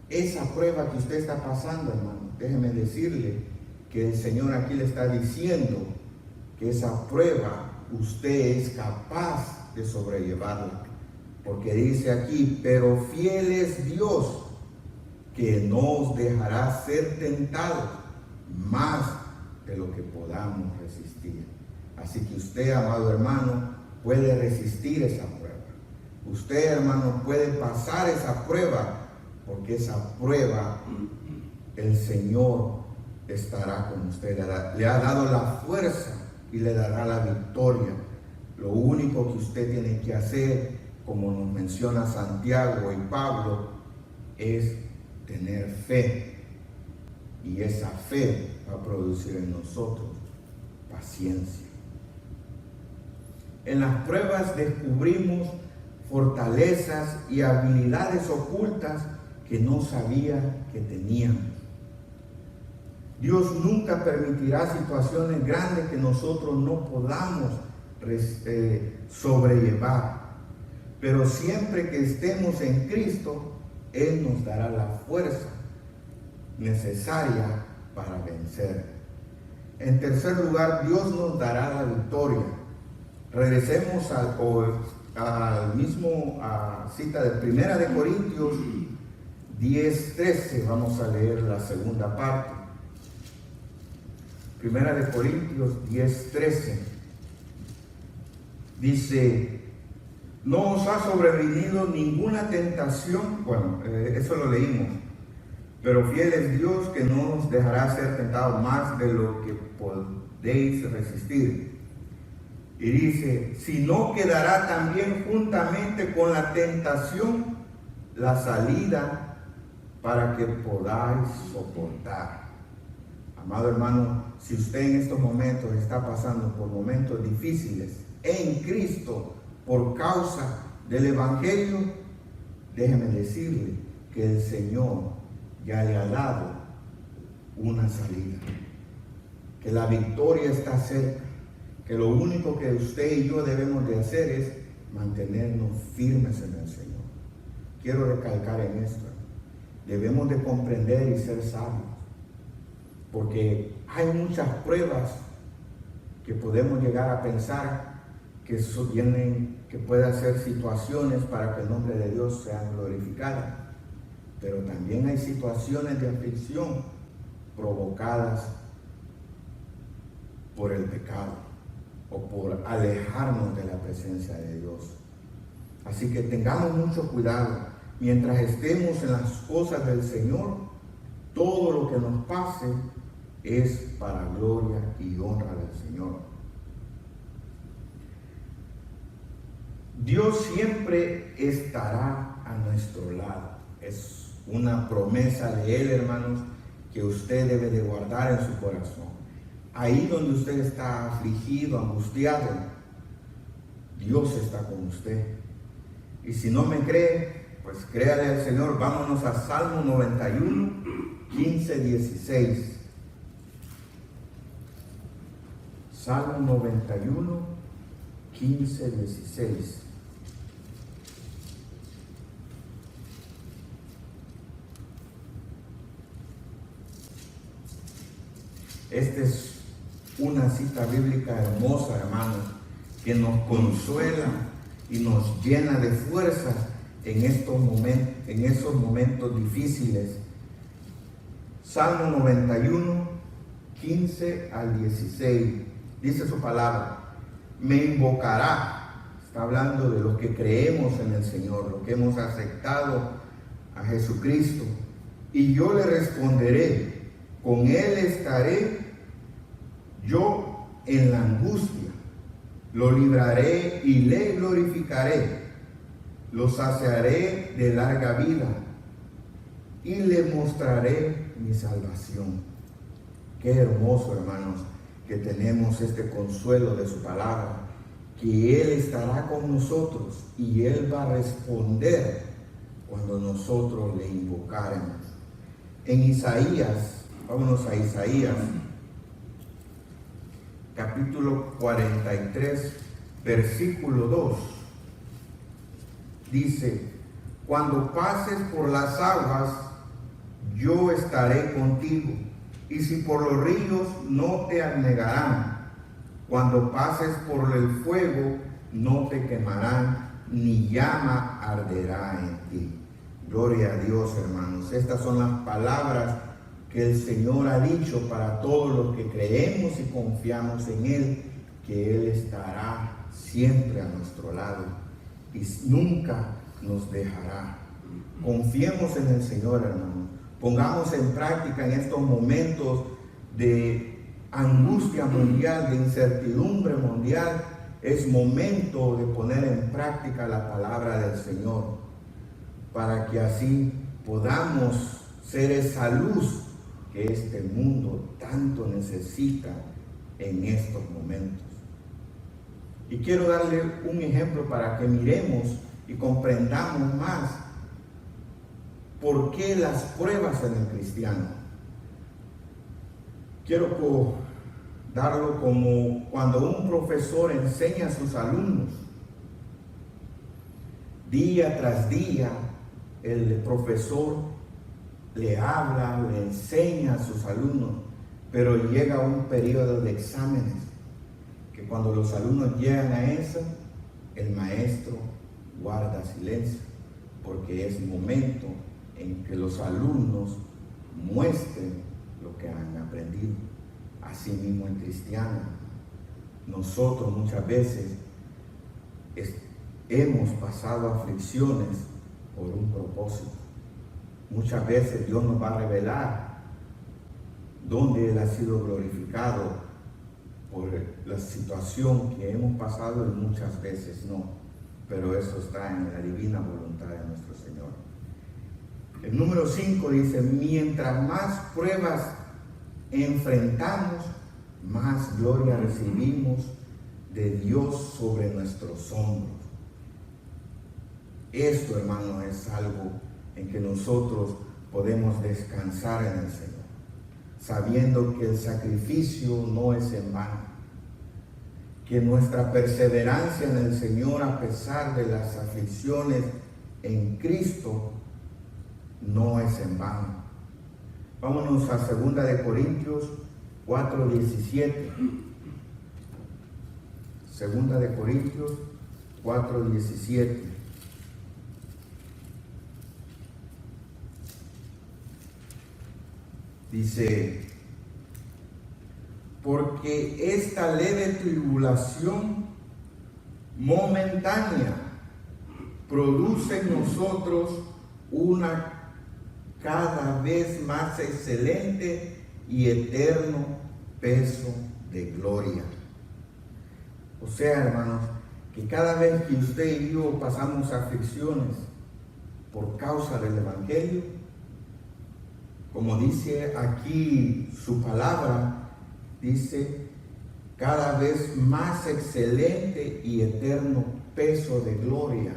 esa prueba que usted está pasando, hermano, déjeme decirle que el Señor aquí le está diciendo que esa prueba usted es capaz de sobrellevarla, porque dice aquí: pero fiel es Dios, que no os dejará ser tentados más de lo que podamos resistir. Así que usted, amado hermano, puede resistir esa prueba. Usted, hermano, puede pasar esa prueba, porque esa prueba el Señor estará con usted. Le ha dado la fuerza y le dará la victoria. Lo único que usted tiene que hacer, como nos menciona Santiago y Pablo, es tener fe. y esa fe va a producir en nosotros paciencia. En las pruebas descubrimos fortalezas y habilidades ocultas que no sabía que teníamos. Dios nunca permitirá situaciones grandes que nosotros no podamos sobrellevar. Pero siempre que estemos en Cristo, Él nos dará la fuerza necesaria para vencer. En tercer lugar, Dios nos dará la victoria. Regresemos al mismo cita de Primera de Corintios 10:13. Vamos a leer la segunda parte. Primera de Corintios 10:13. Dice: no os ha sobrevenido ninguna tentación. Bueno, eso lo leímos. Pero fiel es Dios, que no nos dejará ser tentados más de lo que podéis resistir. Y dice: si no, quedará también juntamente con la tentación la salida para que podáis soportar. Amado hermano, si usted en estos momentos está pasando por momentos difíciles en Cristo por causa del Evangelio, déjeme decirle que el Señor ya le ha dado una salida, que la victoria está cerca, que lo único que usted y yo debemos de hacer es mantenernos firmes en el Señor. Quiero recalcar en esto: debemos de comprender y ser sabios, porque hay muchas pruebas que podemos llegar a pensar que pueden ser situaciones para que el nombre de Dios sea glorificado. Pero también hay situaciones de aflicción provocadas por el pecado o por alejarnos de la presencia de Dios. Así que tengamos mucho cuidado. Mientras estemos en las cosas del Señor, todo lo que nos pase es para gloria y honra del Señor. Dios siempre estará a nuestro lado. Es una promesa de Él, hermanos, que usted debe de guardar en su corazón. Ahí donde usted está afligido, angustiado, Dios está con usted. Y si no me cree, pues créale al Señor. Vámonos a Salmo 91, 15, 16. Salmo 91, 15, 16. Esta es una cita bíblica hermosa, hermanos, que nos consuela y nos llena de fuerzas en esos momentos difíciles. Salmo 91, 15 al 16. Dice su palabra: me invocará. Está hablando de los que creemos en el Señor, los que hemos aceptado a Jesucristo. Y yo le responderé, con Él estaré yo en la angustia. Lo libraré y le glorificaré. Lo saciaré de larga vida y le mostraré mi salvación. Qué hermoso, hermanos, que tenemos este consuelo de su palabra, que Él estará con nosotros y Él va a responder cuando nosotros le invocaremos. En Isaías, vámonos a Isaías, capítulo 43, versículo 2. Dice: cuando pases por las aguas, yo estaré contigo, y si por los ríos, no te anegarán. Cuando pases por el fuego, no te quemarán, ni llama arderá en ti. Gloria a Dios, hermanos. Estas son las palabras que el Señor ha dicho para todos los que creemos y confiamos en Él, que Él estará siempre a nuestro lado y nunca nos dejará. Confiemos en el Señor, hermanos. Pongamos en práctica en estos momentos de angustia mundial, de incertidumbre mundial. Es momento de poner en práctica la palabra del Señor, para que así podamos ser esa luz que este mundo tanto necesita en estos momentos. Y quiero darle un ejemplo para que miremos y comprendamos más por qué las pruebas en el cristiano. Quiero darlo como cuando un profesor enseña a sus alumnos. Día tras día, el profesor le habla, le enseña a sus alumnos, pero llega un periodo de exámenes, que cuando los alumnos llegan a eso, el maestro guarda silencio, porque es momento en que los alumnos muestren lo que han aprendido. Así mismo en cristiano, nosotros muchas veces hemos pasado aflicciones por un propósito. Muchas veces Dios nos va a revelar dónde Él ha sido glorificado por la situación que hemos pasado, y muchas veces no. Pero eso está en la divina voluntad de nuestro Señor. El número 5 dice: mientras más pruebas enfrentamos, más gloria recibimos de Dios sobre nuestros hombros. Esto, hermano, es algo en que nosotros podemos descansar en el Señor, sabiendo que el sacrificio no es en vano, que nuestra perseverancia en el Señor, a pesar de las aflicciones en Cristo, no es en vano. Vámonos a 2 de Corintios 4:17. 2 de Corintios 4:17. Dice: porque esta leve tribulación momentánea produce en nosotros una cada vez más excelente y eterno peso de gloria. O sea, hermanos, que cada vez que usted y yo pasamos aflicciones por causa del Evangelio, como dice aquí su palabra, dice, cada vez más excelente y eterno peso de gloria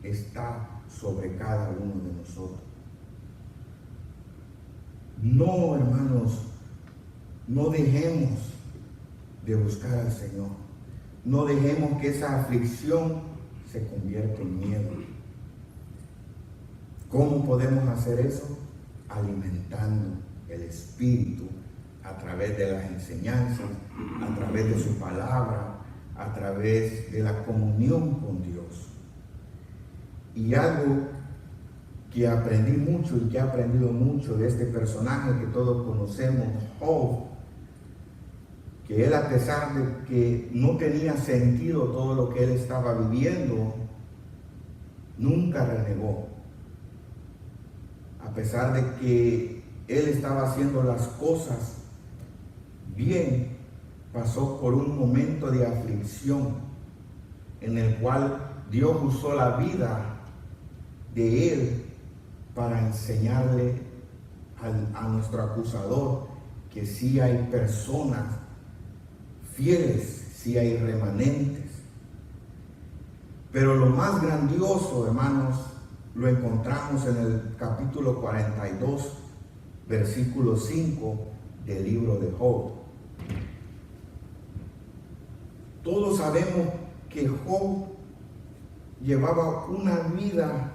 está sobre cada uno de nosotros. No, hermanos, no dejemos de buscar al Señor. No dejemos que esa aflicción se convierta en miedo. ¿Cómo podemos hacer eso? Alimentando el Espíritu a través de las enseñanzas, a través de su palabra, a través de la comunión con Dios. Y algo que aprendí mucho y que he aprendido mucho de este personaje que todos conocemos, Job, que él, a pesar de que no tenía sentido todo lo que él estaba viviendo, nunca renegó. A pesar de que él estaba haciendo las cosas bien, pasó por un momento de aflicción en el cual Dios usó la vida de él para enseñarle a nuestro acusador que sí hay personas fieles, sí hay remanentes. Pero lo más grandioso, hermanos, lo encontramos en el capítulo 42, versículo 5 del libro de Job. Todos sabemos que Job llevaba una vida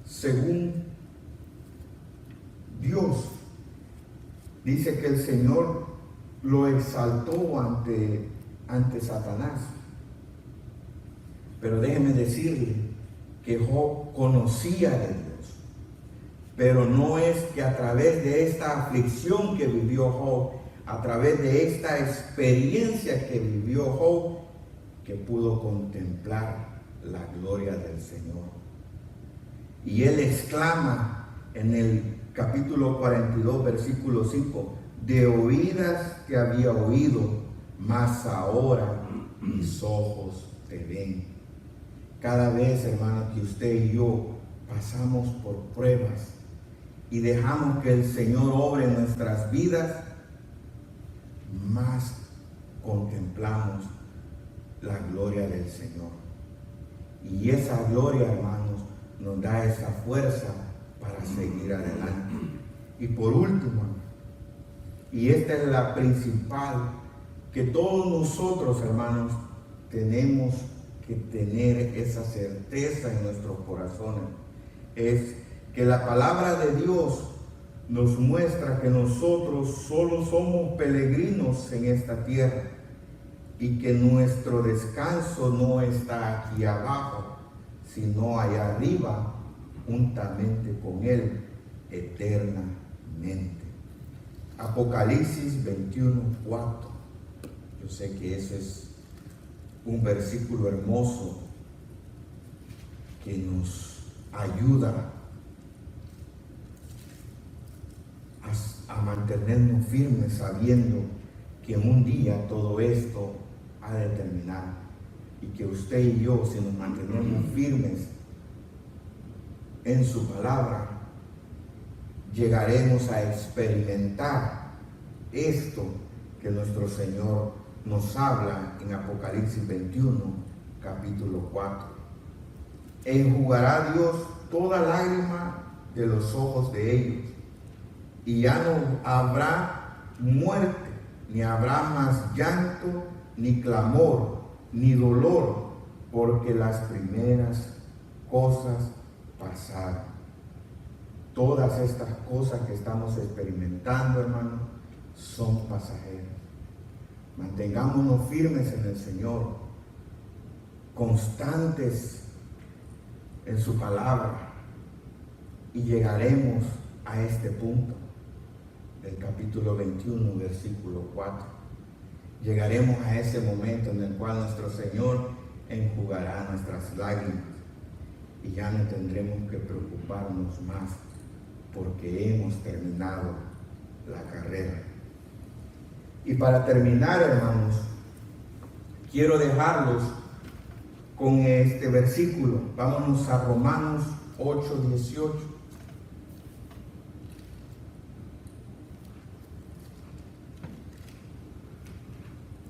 según Dios. Dice que el Señor lo exaltó ante Satanás. Pero déjeme decirle que Job conocía de Dios. Pero no es que a través de esta aflicción que vivió Job, a través de esta experiencia que vivió Job, que pudo contemplar la gloria del Señor. Y él exclama en el capítulo 42, versículo 5, de oídas te había oído, mas ahora mis ojos te ven. Cada vez, hermano, que usted y yo pasamos por pruebas, y dejamos que el Señor obre en nuestras vidas, más contemplamos la gloria del Señor. Y esa gloria, hermanos, nos da esa fuerza para seguir adelante. Y por último, y esta es la principal, que todos nosotros, hermanos, tenemos que tener esa certeza en nuestros corazones, es que la palabra de Dios nos muestra que nosotros solo somos peregrinos en esta tierra y que nuestro descanso no está aquí abajo, sino allá arriba, juntamente con Él, eternamente. Apocalipsis 21:4. Yo sé que ese es un versículo hermoso que nos ayuda a mantenernos firmes, sabiendo que un día todo esto ha de terminar y que usted y yo, si nos mantenemos firmes en su palabra, llegaremos a experimentar esto que nuestro Señor nos habla en Apocalipsis 21, capítulo 4. Enjugará Dios toda lágrima de los ojos de ellos, y ya no habrá muerte, ni habrá más llanto, ni clamor, ni dolor, porque las primeras cosas pasaron. Todas estas cosas que estamos experimentando, hermano, son pasajeras. Mantengámonos firmes en el Señor, constantes en su palabra, y llegaremos a este punto del capítulo 21, versículo 4. Llegaremos a ese momento en el cual nuestro Señor enjugará nuestras lágrimas y ya no tendremos que preocuparnos más, porque hemos terminado la carrera. Y para terminar, hermanos, quiero dejarlos con este versículo. Vámonos a Romanos 8:18.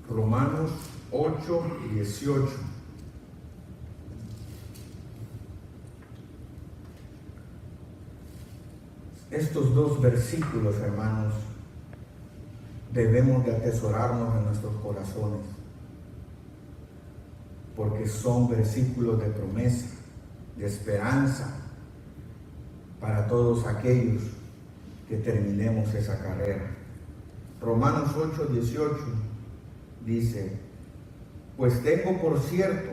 Romanos 8:18. Estos dos versículos, hermanos, debemos de atesorarnos en nuestros corazones, porque son versículos de promesa, de esperanza para todos aquellos que terminemos esa carrera. Romanos 8:18 dice: pues tengo por cierto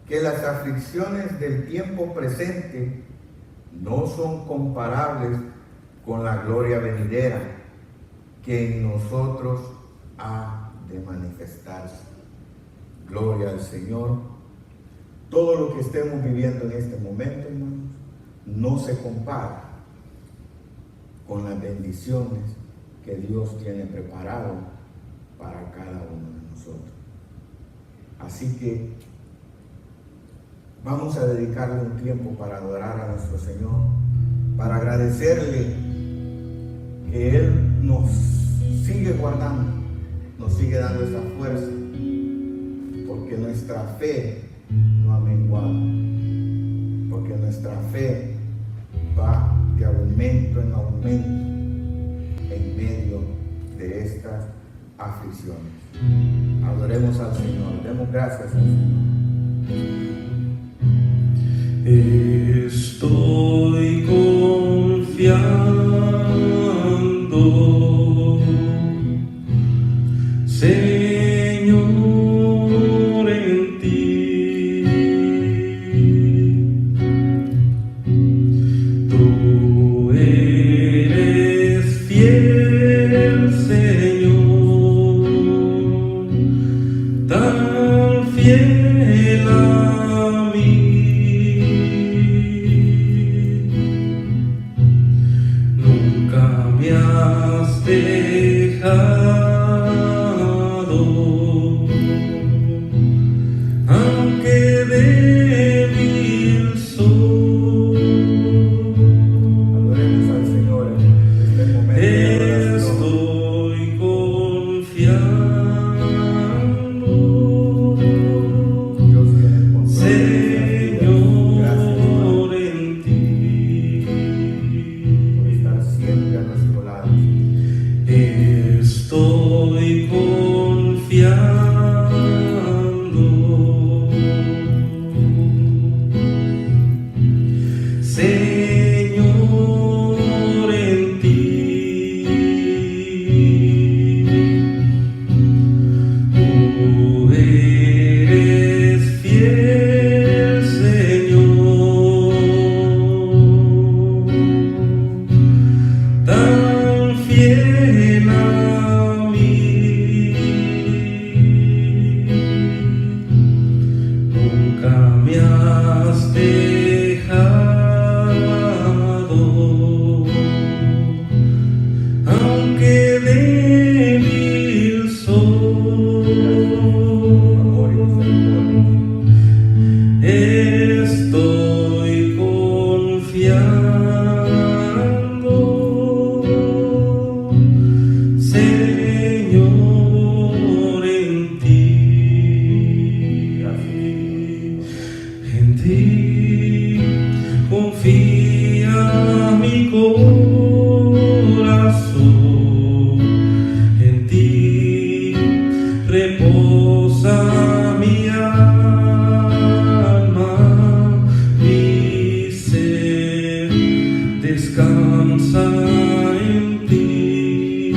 que las aflicciones del tiempo presente no son comparables con la gloria venidera que en nosotros ha de manifestarse. Gloria al Señor. Todo lo que estemos viviendo en este momento, hermanos, no se compara con las bendiciones que Dios tiene preparado para cada uno de nosotros. Así que vamos a dedicarle un tiempo para adorar a nuestro Señor, para agradecerle que Él nos sigue guardando, nos sigue dando esa fuerza, porque nuestra fe no ha menguado, porque nuestra fe va de aumento en aumento en medio de estas aflicciones. Adoremos al Señor, demos gracias al Señor. Estoy confiando, Señor, en ti. Tú eres fiel, Señor, tan fiel a mí. corazón, en ti reposa mi alma, mi ser descansa en ti,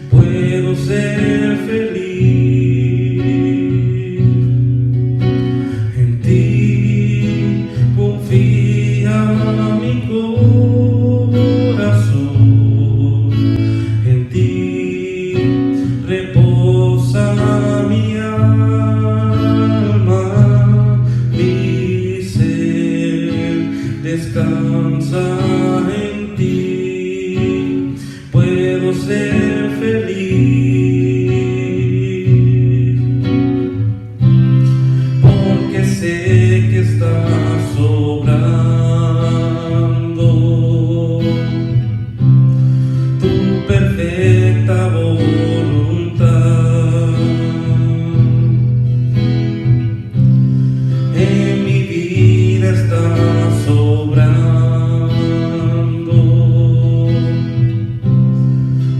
puedo ser feliz, en ti confía mi corazón, en ti reposa mi alma, mi ser descansa en ti, puedo ser feliz, porque sé que estás obrando tu perfecta voluntad. En mi vida estás obrando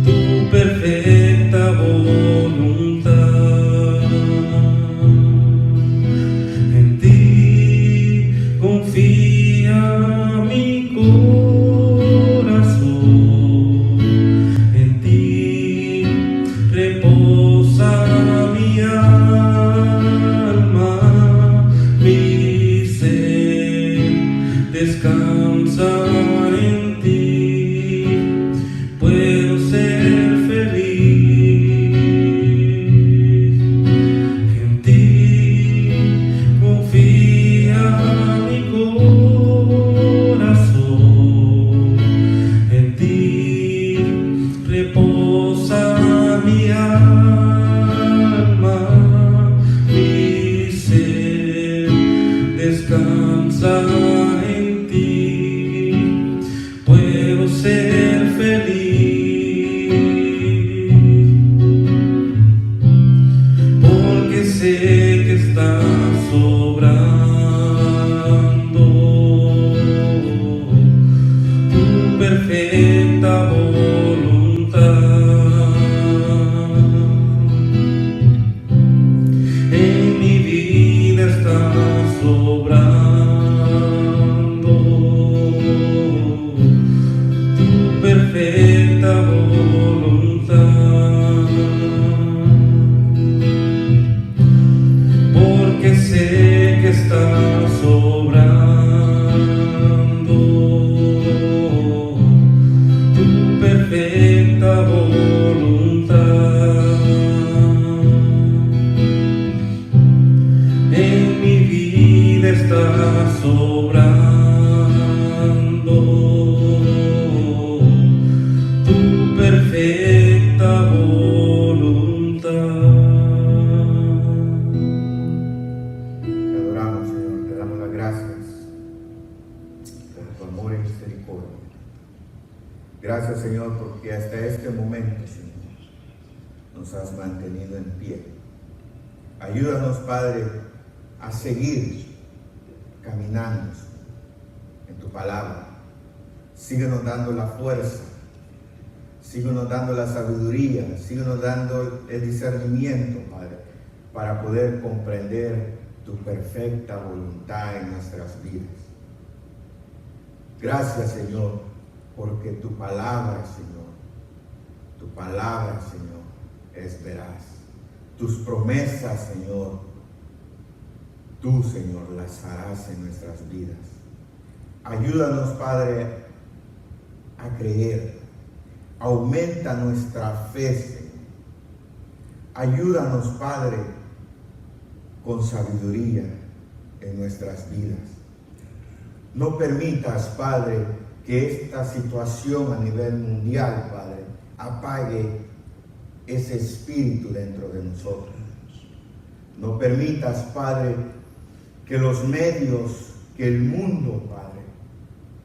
tu perfecta voluntad. En ti confía mi corazón, en ti reposa mi alma, mi ser descansa en ti, puedo ser feliz, en ti confía mi corazón, en ti reposa mi alma, mi ser descansa en ti, puedo ser feliz, porque sé que estás obrando tu perfecta voluntad. En mi vida estás obrando tu perfecta voluntad, porque sé que estás obrando tu perfecta voluntad. En mi vida estás obrando tu perfecta voluntad. Te adoramos, Señor, te damos las gracias por tu amor y misericordia. Gracias, Señor, porque hasta este momento, Señor, nos has mantenido en pie. Ayúdanos, Padre, a seguir caminando en tu palabra. Síguenos dando la fuerza, síguenos dando la sabiduría, síguenos dando el discernimiento, Padre, para poder comprender tu perfecta voluntad en nuestras vidas. Gracias, Señor, porque tu palabra, Señor, es veraz. Tus promesas, Señor, tú, Señor, las harás en nuestras vidas. Ayúdanos, Padre, a creer. Aumenta nuestra fe, Señor. Ayúdanos, Padre, con sabiduría en nuestras vidas. No permitas, Padre, que esta situación a nivel mundial, Padre, apague ese espíritu dentro de nosotros. No permitas, Padre, que los medios, que el mundo, Padre,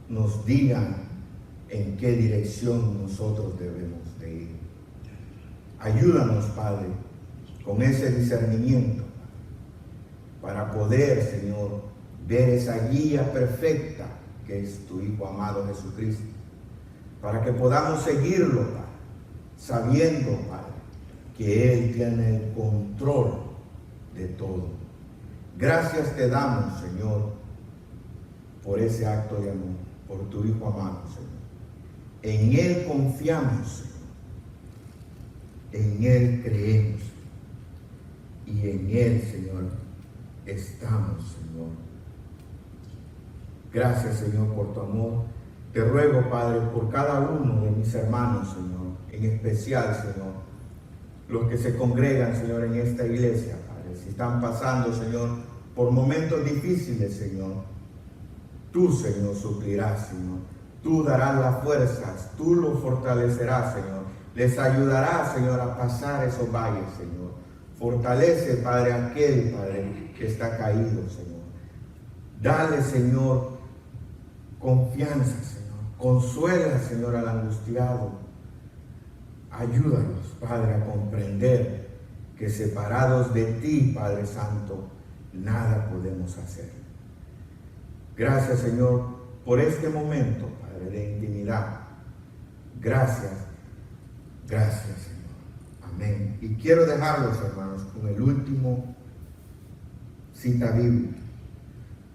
nos digan en qué dirección nosotros debemos de ir. Ayúdanos, Padre, con ese discernimiento para poder, Señor, ver esa guía perfecta que es tu Hijo amado Jesucristo, para que podamos seguirlo, Padre, sabiendo, Padre, que Él tiene el control de todo. Gracias te damos, Señor, por ese acto de amor, por tu Hijo amado, Señor. En Él confiamos, Señor. En Él creemos. Y en Él, Señor, estamos, Señor. Gracias, Señor, por tu amor. Te ruego, Padre, por cada uno de mis hermanos, Señor, en especial, Señor, los que se congregan, Señor, en esta iglesia, Padre, si están pasando, Señor, por momentos difíciles, Señor, tú, Señor, suplirás, Señor, tú darás las fuerzas, tú los fortalecerás, Señor, les ayudarás, Señor, a pasar esos valles, Señor. Fortalece, Padre, aquel, Padre, que está caído, Señor. Dale, Señor, confianza, Señor. Consuela, Señor, al angustiado. Ayúdanos, Padre, a comprender que separados de ti, Padre Santo, nada podemos hacer. Gracias, Señor, por este momento, Padre, de intimidad. Gracias, gracias, Señor. Amén. Y quiero dejarlos, hermanos, con el último cita bíblica.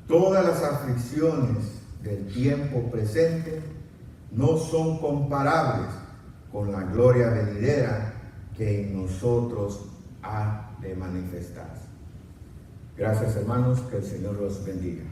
Todas las aflicciones del tiempo presente no son comparables con la gloria venidera que en nosotros ha de manifestarse. Gracias, hermanos, que el Señor los bendiga.